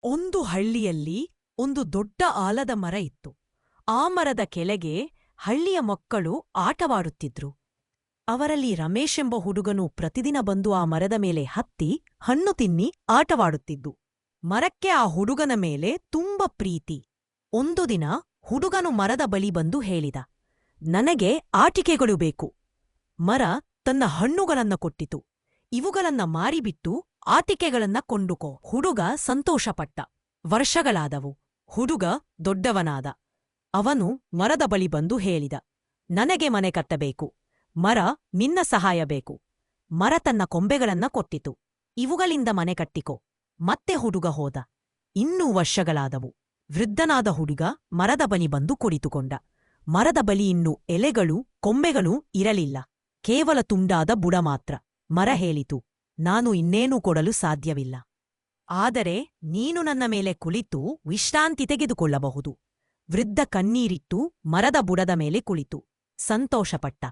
ಒಂದು ಹಳ್ಳಿಯಲ್ಲಿ ಒಂದು ದೊಡ್ಡ ಆಲದ ಮರ ಇತ್ತು. ಆ ಮರದ ಕೆಳಗೆ ಹಳ್ಳಿಯ ಮಕ್ಕಳು ಆಟವಾಡುತ್ತಿದ್ರು. ಅವರಲ್ಲಿ ರಮೇಶ್ ಎಂಬ ಹುಡುಗನು ಪ್ರತಿದಿನ ಬಂದು ಆ ಮರದ ಮೇಲೆ ಹತ್ತಿ ಹಣ್ಣು ತಿನ್ನಿ ಆಟವಾಡುತ್ತಿದ್ದು. ಮರಕ್ಕೆ ಆ ಹುಡುಗನ ಮೇಲೆ ತುಂಬ ಪ್ರೀತಿ. ಒಂದು ದಿನ ಹುಡುಗನು ಮರದ ಬಳಿ ಬಂದು ಹೇಳಿದ, ನನಗೆ ಆಟಿಕೆಗಳು ಬೇಕು. ಮರ ತನ್ನ ಹಣ್ಣುಗಳನ್ನ ಕೊಟ್ಟಿತು. ಇವುಗಳನ್ನ ಮಾರಿಬಿಟ್ಟು ಆಟಿಕೆಗಳನ್ನ ಕೊಂಡುಕೋ. ಹುಡುಗ ಸಂತೋಷಪಟ್ಟ. ವರ್ಷಗಳಾದವು. ಹುಡುಗ ದೊಡ್ಡವನಾದ. ಅವನು ಮರದ ಬಳಿ ಬಂದು ಹೇಳಿದ, ನನಗೆ ಮನೆ ಕಟ್ಟಬೇಕು. ಮರ ನಿನ್ನ ಸಹಾಯ ಬೇಕು. ಮರ ತನ್ನ ಕೊಂಬೆಗಳನ್ನ ಕೊಟ್ಟಿತು. ಇವುಗಳಿಂದ ಮನೆ ಕಟ್ಟಿಕೋ. ಮತ್ತೆ ಹುಡುಗ ಹೋದ. ಇನ್ನೂ ವರ್ಷಗಳಾದವು. ವೃದ್ಧನಾದ ಹುಡುಗ ಮರದ ಬಳಿ ಬಂದು ಕುಳಿತುಕೊಂಡ. ಮರದ ಬಳಿ ಇನ್ನು ಎಲೆಗಳು ಕೊಂಬೆಗಳೂ ಇರಲಿಲ್ಲ. ಕೇವಲ ತುಂಡಾದ ಬುಡ ಮಾತ್ರ. ಮರ ಹೇಳಿತು, ನಾನು ಇನ್ನೇನೂ ಕೊಡಲು ಸಾಧ್ಯವಿಲ್ಲ. ಆದರೆ ನೀನು ನನ್ನ ಮೇಲೆ ಕುಳಿತು ವಿಶ್ರಾಂತಿ ತೆಗೆದುಕೊಳ್ಳಬಹುದು. ವೃದ್ಧ ಕಣ್ಣೀರಿಟ್ಟು ಮರದ ಬುಡದ ಮೇಲೆ ಕುಳಿತು ಸಂತೋಷಪಟ್ಟ.